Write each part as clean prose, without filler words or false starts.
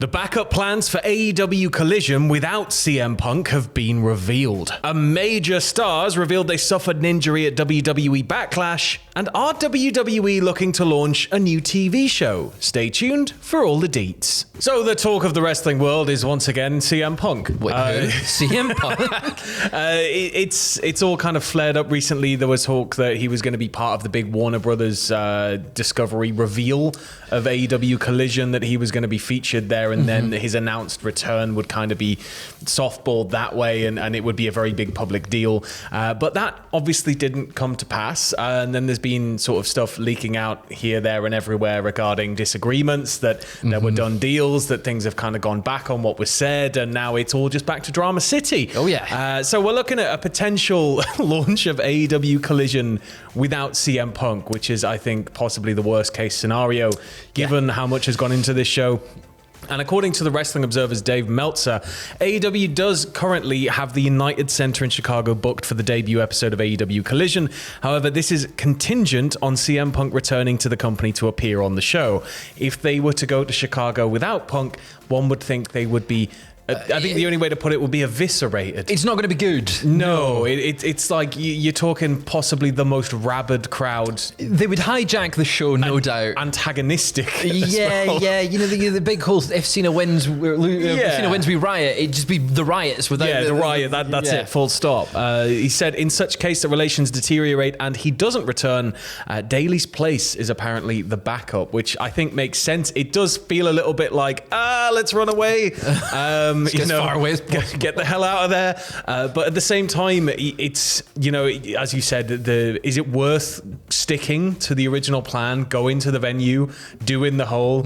The backup plans for AEW Collision without CM Punk have been revealed. A major stars revealed they suffered an injury at WWE Backlash, and are WWE looking to launch a new TV show? Stay tuned for all the deets. So the talk of the wrestling world is once again CM Punk. Wait, who? CM Punk? It's all kind of flared up recently. There was talk that he was going to be part of the big Warner Brothers Discovery reveal of AEW Collision, that he was going to be featured there, and then his announced return would kind of be softballed that way, and it would be a very big public deal. But that obviously didn't come to pass. And then there's been sort of stuff leaking out here, there, and everywhere regarding disagreements, that there were done deals, that things have kind of gone back on what was said, and now it's all just back to Drama City. Oh, yeah. So we're looking at a potential launch of AEW Collision without CM Punk, which is, I think, possibly the worst case scenario, given how much has gone into this show. And according to the Wrestling Observer's Dave Meltzer, AEW does currently have the United Center in Chicago booked for the debut episode of AEW Collision. However, this is contingent on CM Punk returning to the company to appear on the show. If they were to go to Chicago without Punk, one would think they would be... I think the only way to put it would be eviscerated. It's not going to be good. No, it's like you're talking possibly the most rabid crowd. They would hijack the show, no doubt. Antagonistic. Yeah. You know the big whole if Cena wins, Cena wins, we riot. It'd just be the riots without the riot. That's it. Full stop. He said, in such case that relations deteriorate and he doesn't return, Daly's place is apparently the backup, which I think makes sense. It does feel a little bit like let's run away. Far away get the hell out of there. But at the same time, it's, as you said, is it worth sticking to the original plan, going to the venue, doing the whole,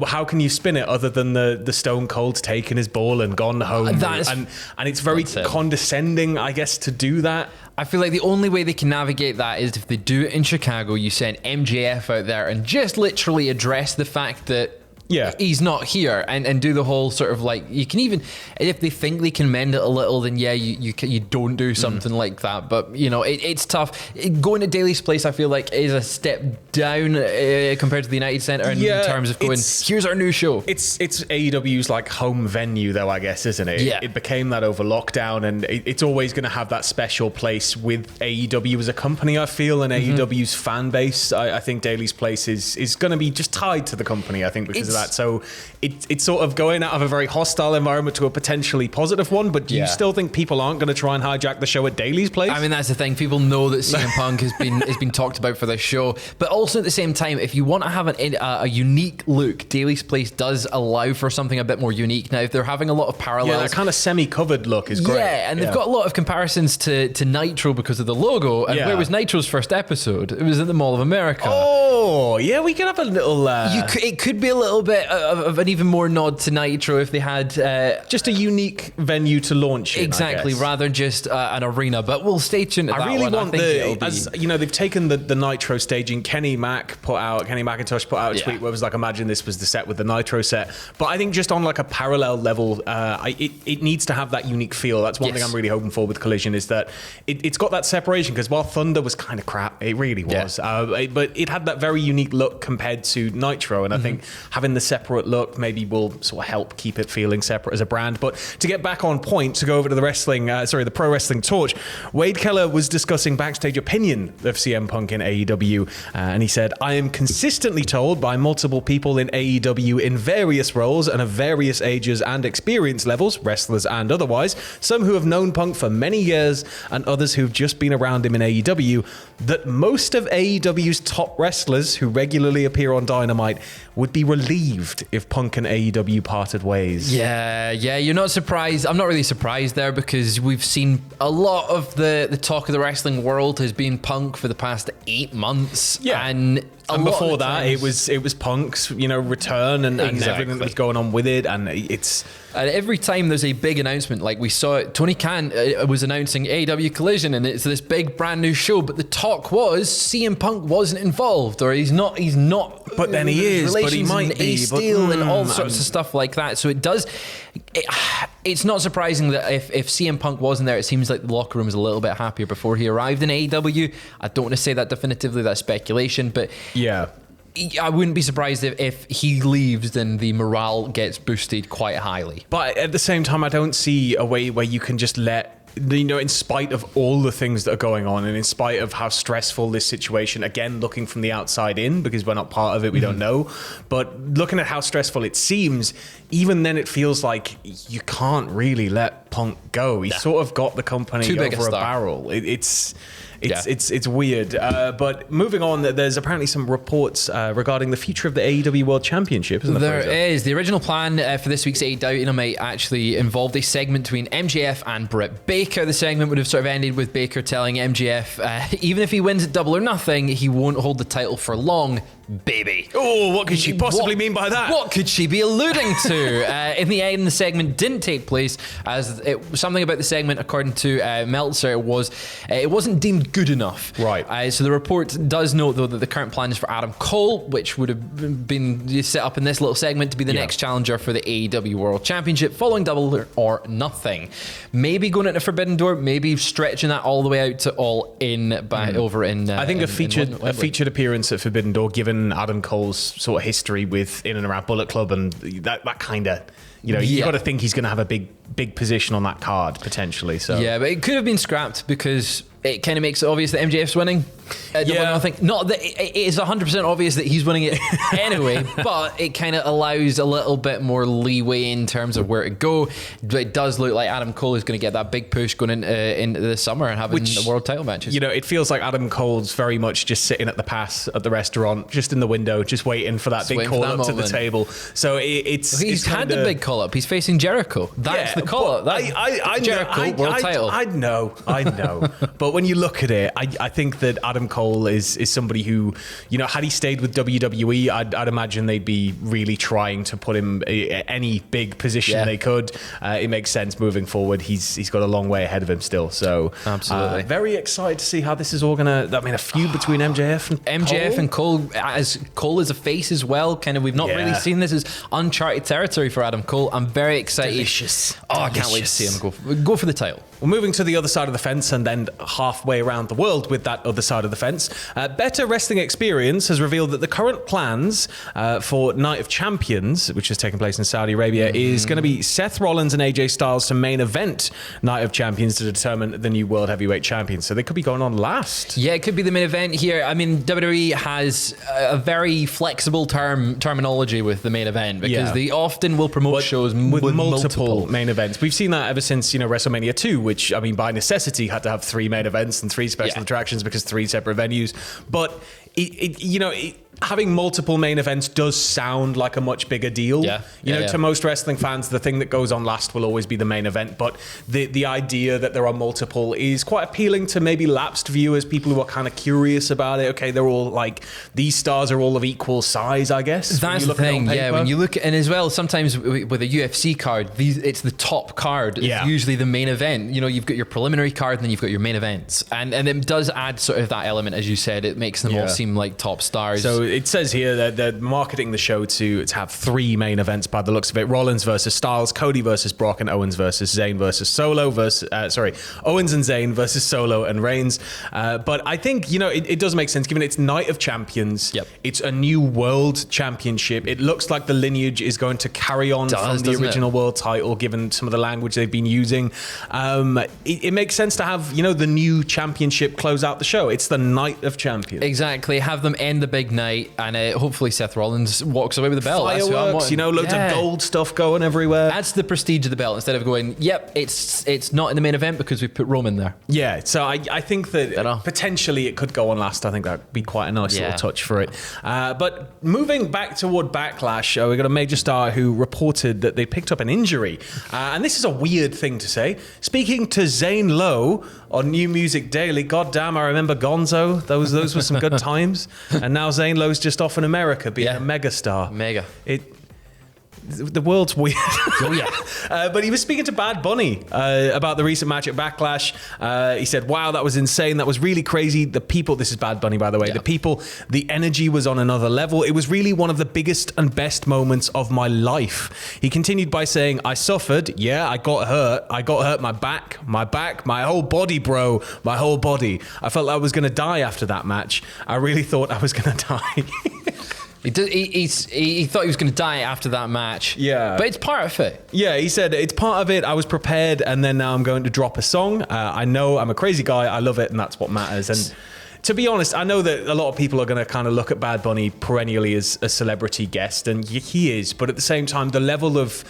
how can you spin it other than the Stone Cold taking his ball and gone home? And it's very condescending, I guess, to do that. I feel like the only way they can navigate that is if they do it in Chicago, you send MJF out there and just literally address the fact that he's not here, and do the whole sort of like, you can even, if they think they can mend it a little, then you don't do something like that. But it's tough. Going to Daly's place, I feel like, is a step down compared to the United Center in terms of going, here's our new show. It's AEW's like home venue though, I guess, isn't it? Yeah. It became that over lockdown, and it's always going to have that special place with AEW as a company, I feel, and AEW's fan base. I think Daly's place is going to be just tied to the company, I think, because of that. So it's sort of going out of a very hostile environment to a potentially positive one, but do you still think people aren't going to try and hijack the show at Daly's place? I mean, that's the thing. People know that CM Punk has been talked about for this show, but also at the same time, if you want to have a unique look, Daly's place does allow for something a bit more unique. Now, if they're having a lot of parallels, that kind of semi-covered look is great. Yeah, and they've got a lot of comparisons to Nitro because of the logo. And where was Nitro's first episode? It was at the Mall of America. Oh, yeah, we could have a little... it could be a little bit of an even more nod to Nitro if they had... just a unique venue to launch in, exactly, rather than just an arena. But we'll stay tuned to that I really one. want they've taken the Nitro staging. Kenny McIntosh put out a tweet where it was like, imagine this was the set with the Nitro set. But I think just on like a parallel level, it needs to have that unique feel. That's one thing I'm really hoping for with Collision, is that it's got that separation, because while Thunder was kind of crap, it really was. But it had that very unique look compared to Nitro, and I think having the separate look maybe will sort of help keep it feeling separate as a brand. But to get back on point, to go over to the Pro Wrestling Torch, Wade Keller was discussing backstage opinion of CM Punk in AEW, and he said, I am consistently told by multiple people in AEW in various roles and of various ages and experience levels, wrestlers and otherwise, some who have known Punk for many years and others who've just been around him in AEW, that most of AEW's top wrestlers who regularly appear on Dynamite would be relieved if Punk and AEW parted ways. Yeah, you're not surprised. I'm not really surprised there, because we've seen a lot of the talk of the wrestling world has been Punk for the past 8 months. Yeah. And before that, it was Punk's, return and everything that was going on with it, and it's... And every time there's a big announcement, like we saw it, Tony Khan was announcing AEW Collision, and it's this big brand new show, but the talk was CM Punk wasn't involved, or he's not. But then he is, but he might be. Steel and all sorts of stuff like that. So it does... It's not surprising that if CM Punk wasn't there, it seems like the locker room was a little bit happier before he arrived in AEW. I don't want to say that definitively, that's speculation, but... Yeah. I wouldn't be surprised if he leaves, then the morale gets boosted quite highly. But at the same time, I don't see a way where you can just let, in spite of all the things that are going on and in spite of how stressful this situation, again, looking from the outside in, because we're not part of it, we don't know, but looking at how stressful it seems, even then it feels like you can't really let Punk go. He's sort of got the company over a barrel. It's weird. But moving on, there's apparently some reports regarding the future of the AEW World Championship, isn't there? There is. The original plan for this week's AEW Dynamite actually involved a segment between MJF and Britt Baker. The segment would have sort of ended with Baker telling MJF, even if he wins at Double or Nothing, he won't hold the title for long, baby. Oh, what could she possibly mean by that? What could she be alluding to? In the end, the segment didn't take place, as something about the segment, according to Meltzer, it wasn't deemed good enough. Right. So the report does note, though, that the current plan is for Adam Cole, which would have been set up in this little segment, to be the next challenger for the AEW World Championship following Double or Nothing. Maybe going into Forbidden Door, maybe stretching that all the way out to All In over in. I think a featured appearance at Forbidden Door, given Adam Cole's sort of history with in and around Bullet Club and that kind of, you got to think he's going to have a big position on that card potentially. So yeah, but it could have been scrapped because it kind of makes it obvious that MJF's winning. Nothing. Not that it is 100% obvious that he's winning it anyway, but it kind of allows a little bit more leeway in terms of where to go. But it does look like Adam Cole is going to get that big push going into the summer and having the world title matches. It feels like Adam Cole's very much just sitting at the pass at the restaurant, just in the window, just waiting for that big call up to the table. So he's had the big call up. He's facing Jericho. That's the call up. That's Jericho world title. I know. But when you look at it, I think that Adam Cole is somebody who, had he stayed with WWE, I'd imagine they'd be really trying to put him any big position they could. It makes sense moving forward. He's got a long way ahead of him still. So absolutely, very excited to see how this is all gonna. I mean, a feud between MJF and Cole, as Cole is a face as well. Kind of, we've not really seen this as uncharted territory for Adam Cole. I'm very excited. Delicious. I can't wait to see him go for the title. Well, moving to the other side of the fence and then halfway around the world with that other side of the fence, Better Wrestling Experience has revealed that the current plans for Night of Champions, which has taken place in Saudi Arabia, is going to be Seth Rollins and AJ Styles to main event Night of Champions to determine the new World Heavyweight Champion. So they could be going on last. Yeah, it could be the main event here. I mean, WWE has a very flexible terminology with the main event because they often will promote shows with multiple main events. We've seen that ever since, WrestleMania 2, which, I mean, by necessity had to have 3 main events and 3 special attractions because 3 separate venues. But having multiple main events does sound like a much bigger deal. To most wrestling fans, the thing that goes on last will always be the main event. But the idea that there are multiple is quite appealing to maybe lapsed viewers, people who are kind of curious about it. Okay, they're all like, these stars are all of equal size, I guess. That's the thing, when you look at, and as well, sometimes with a UFC card, it's the top card. It's usually the main event. You've got your preliminary card and then you've got your main events. And it does add sort of that element, as you said. It makes them all seem like top stars. So it says here that they're marketing the show to have 3 main events by the looks of it: Rollins versus Styles, Cody versus Brock, and Owens versus Zayn versus Solo Owens and Zayn versus Solo and Reigns. But I think it does make sense given it's Night of Champions. It's a new World Championship. It looks like the lineage is going to carry on from the original World Title, given some of the language they've been using. It makes sense to have the new championship close out the show. It's the Night of Champions. Exactly. Have them end the big night, and hopefully Seth Rollins walks away with the belt. Fireworks, loads of gold stuff going everywhere. Adds the prestige of the belt instead of going, it's not in the main event because we put Roman there. Yeah, so I think that potentially it could go on last. I think that'd be quite a nice little touch for it. But moving back toward Backlash, we got a major star who reported that they picked up an injury. And this is a weird thing to say. Speaking to Zane Lowe on New Music Daily, goddamn, I remember Gonzo. Those were some good times. And now Zane Lowe's just off in America being a megastar. Mega. The world's weird. But he was speaking to Bad Bunny about the recent match at Backlash. He said, wow, that was insane. That was really crazy. The people, this is Bad Bunny, by the way, the energy was on another level. It was really one of the biggest and best moments of my life. He continued by saying, I suffered. Yeah, I got hurt. My back, my whole body, bro. My whole body. I felt I was going to die after that match. I really thought I was going to die. He thought he was going to die after that match. Yeah. But it's part of it. Yeah, he said, it's part of it. I was prepared, and then now I'm going to drop a song. I know I'm a crazy guy. I love it, and that's what matters. And to be honest, I know that a lot of people are going to kind of look at Bad Bunny perennially as a celebrity guest, and he is. But at the same time, the level of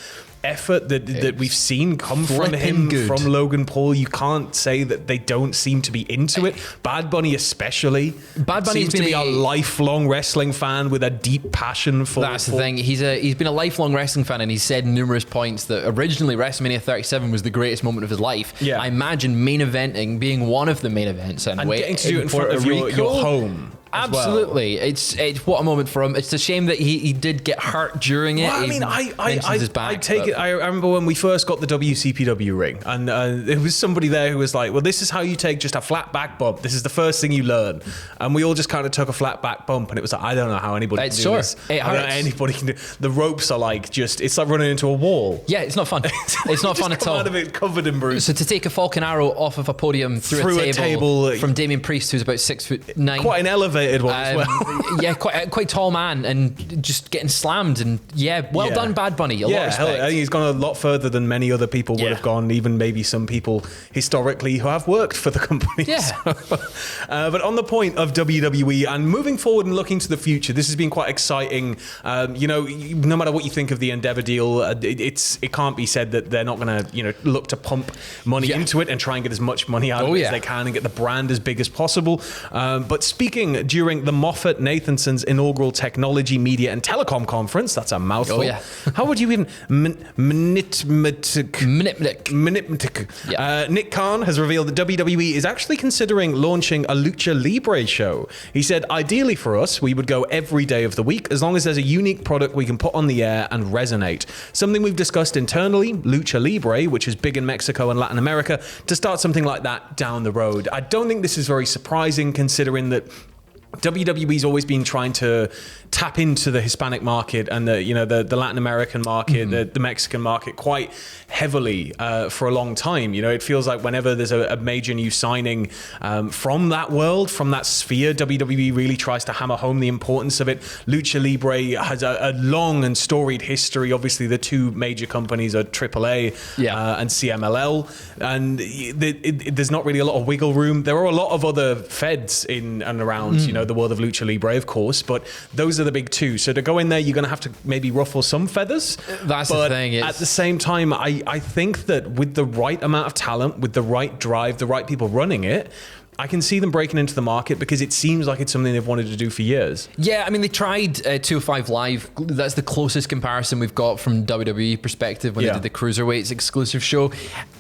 effort that we've seen come from him, from Logan Paul, you can't say that they don't seem to be into it. Bad Bunny especially. Bad Bunny seems to be a lifelong wrestling fan with a deep passion for. That's the thing. He's been a lifelong wrestling fan, and he's said numerous points that originally WrestleMania 37 was the greatest moment of his life. Yeah. I imagine main eventing being one of the main events, and getting to do it in front of your home. Absolutely, well. It's what a moment for him. It's a shame that he did get hurt during it. Well, I mean, I take it. I remember when we first got the WCPW ring, and there was somebody there who was like, "Well, this is how you take just a flat back bump. This is the first thing you learn." And we all just kind of took a flat back bump, and it was like, I don't know how anybody can do this. I don't know how anybody can do. The ropes are like it's like running into a wall. Yeah, it's not fun. It's not fun at all. Out of it covered in bruises. So to take a Falcon Arrow off of a podium through a table from Damian Priest, who's about 6'9", quite an elevated one as well. Yeah, quite tall man, and just getting slammed. And well done, Bad Bunny. A lot of respect. I think he's gone a lot further than many other people would have gone, even maybe some people historically who have worked for the company. Yeah. But on the point of WWE and moving forward and looking to the future, this has been quite exciting. No matter what you think of the Endeavor deal, it can't be said that they're not going to look to pump money into it and try and get as much money out of it as they can and get the brand as big as possible. But speaking during the Moffat-Nathanson's inaugural Technology, Media and Telecom Conference, that's a mouthful. How would you even... Nick Khan has revealed that WWE is actually considering launching a Lucha Libre show. He said, ideally for us, we would go every day of the week, as long as there's a unique product we can put on the air and resonate. Something we've discussed internally, Lucha Libre, which is big in Mexico and Latin America, to start something like that down the road. I don't think this is very surprising, considering that WWE's always been trying to tap into the Hispanic market and the Latin American market, the Mexican market quite heavily for a long time. It feels like whenever there's a major new signing from that world, from that sphere, WWE really tries to hammer home the importance of it. Lucha Libre has a long and storied history. Obviously, the two major companies are AAA and CMLL, and there's not really a lot of wiggle room. There are a lot of other feds in and around, the world of Lucha Libre, of course, but those are the big two. So to go in there, you're going to have to maybe ruffle some feathers. That's the thing. At the same time, I think that with the right amount of talent, with the right drive, the right people running it, I can see them breaking into the market because it seems like it's something they've wanted to do for years. Yeah, I mean, they tried 205 Live. That's the closest comparison we've got from WWE perspective when they did the Cruiserweights exclusive show.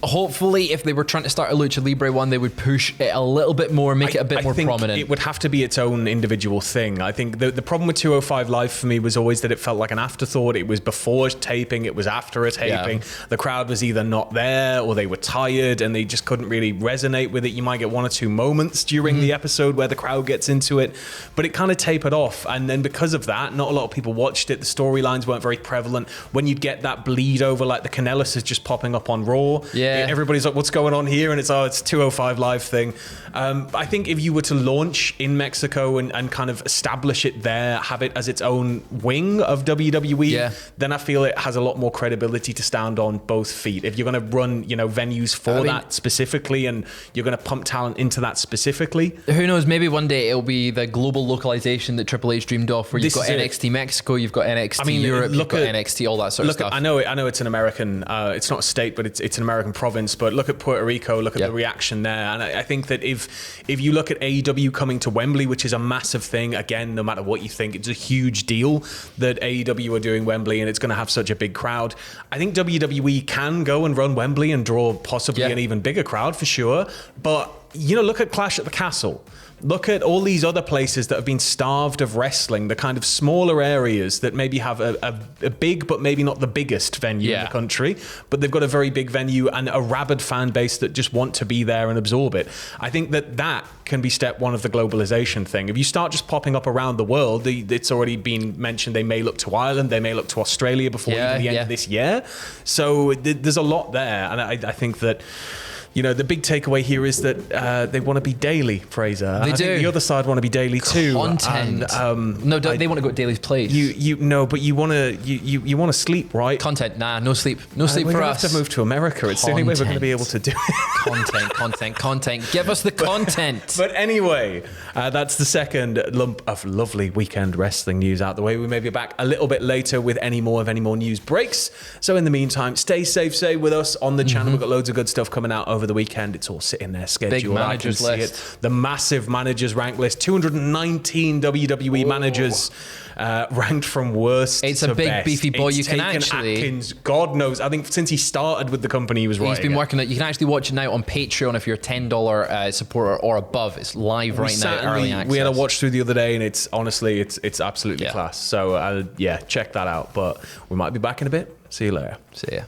Hopefully, if they were trying to start a Lucha Libre one, they would push it a little bit more, make it a bit more prominent. It would have to be its own individual thing. I think the problem with 205 Live for me was always that it felt like an afterthought. It was before taping, it was after a taping. The crowd was either not there or they were tired and they just couldn't really resonate with it. You might get one or two moments during the episode where the crowd gets into it, but it kind of tapered off, and then because of that, not a lot of people watched it. The storylines weren't very prevalent. When you'd get that bleed over, like the Canellis is just popping up on Raw, everybody's like, what's going on here? And it's 205 Live thing. I think if you were to launch in Mexico and kind of establish it there, have it as its own wing of WWE, then I feel it has a lot more credibility to stand on both feet. If you're going to run venues for that specifically, and you're going to pump talent into that specifically. Who knows? Maybe one day it'll be the global localization that Triple H dreamed of, where you've got NXT Mexico, you've got NXT Europe, you've got NXT, all that sort of stuff. I know it's an American, it's not a state, but it's an American province. But look at Puerto Rico, look at the reaction there. And I think that if you look at AEW coming to Wembley, which is a massive thing, again, no matter what you think, it's a huge deal that AEW are doing Wembley, and it's going to have such a big crowd. I think WWE can go and run Wembley and draw possibly an even bigger crowd for sure. But look at Clash at the Castle. Look at all these other places that have been starved of wrestling, the kind of smaller areas that maybe have a big but maybe not the biggest venue in the country, but they've got a very big venue and a rabid fan base that just want to be there and absorb it. I think that can be step one of the globalization thing. If you start just popping up around the world, it's already been mentioned they may look to Ireland, they may look to Australia before even the end of this year. So there's a lot there, and I think that the big takeaway here is that they want to be daily, Fraser. They I do. think the other side want to be daily too. Content. No, they want to go to Daily's place. But you want to sleep, right? Content. Nah, no sleep. No sleep we're for gonna us. have to move to America. It's the only way we're going to be able to do it. Content. Give us the content. But anyway, that's the second lump of lovely weekend wrestling news out the way. We may be back a little bit later with any more news breaks. So in the meantime, stay safe, stay with us on the channel. We've got loads of good stuff coming out over the weekend. It's all sitting there scheduled. Big managers list. The massive managers rank list. 219 WWE managers ranked from worst It's to a big best. beefy boy. It's You can taken actually... Atkins, God knows. I think since he started with the company, he was writing. He's been working it. You can actually watch it now on Patreon if you're a $10 supporter or above. It's live right now, early access. We had a watch through the other day, and it's honestly, it's absolutely class. So check that out. But we might be back in a bit. See you later. See ya.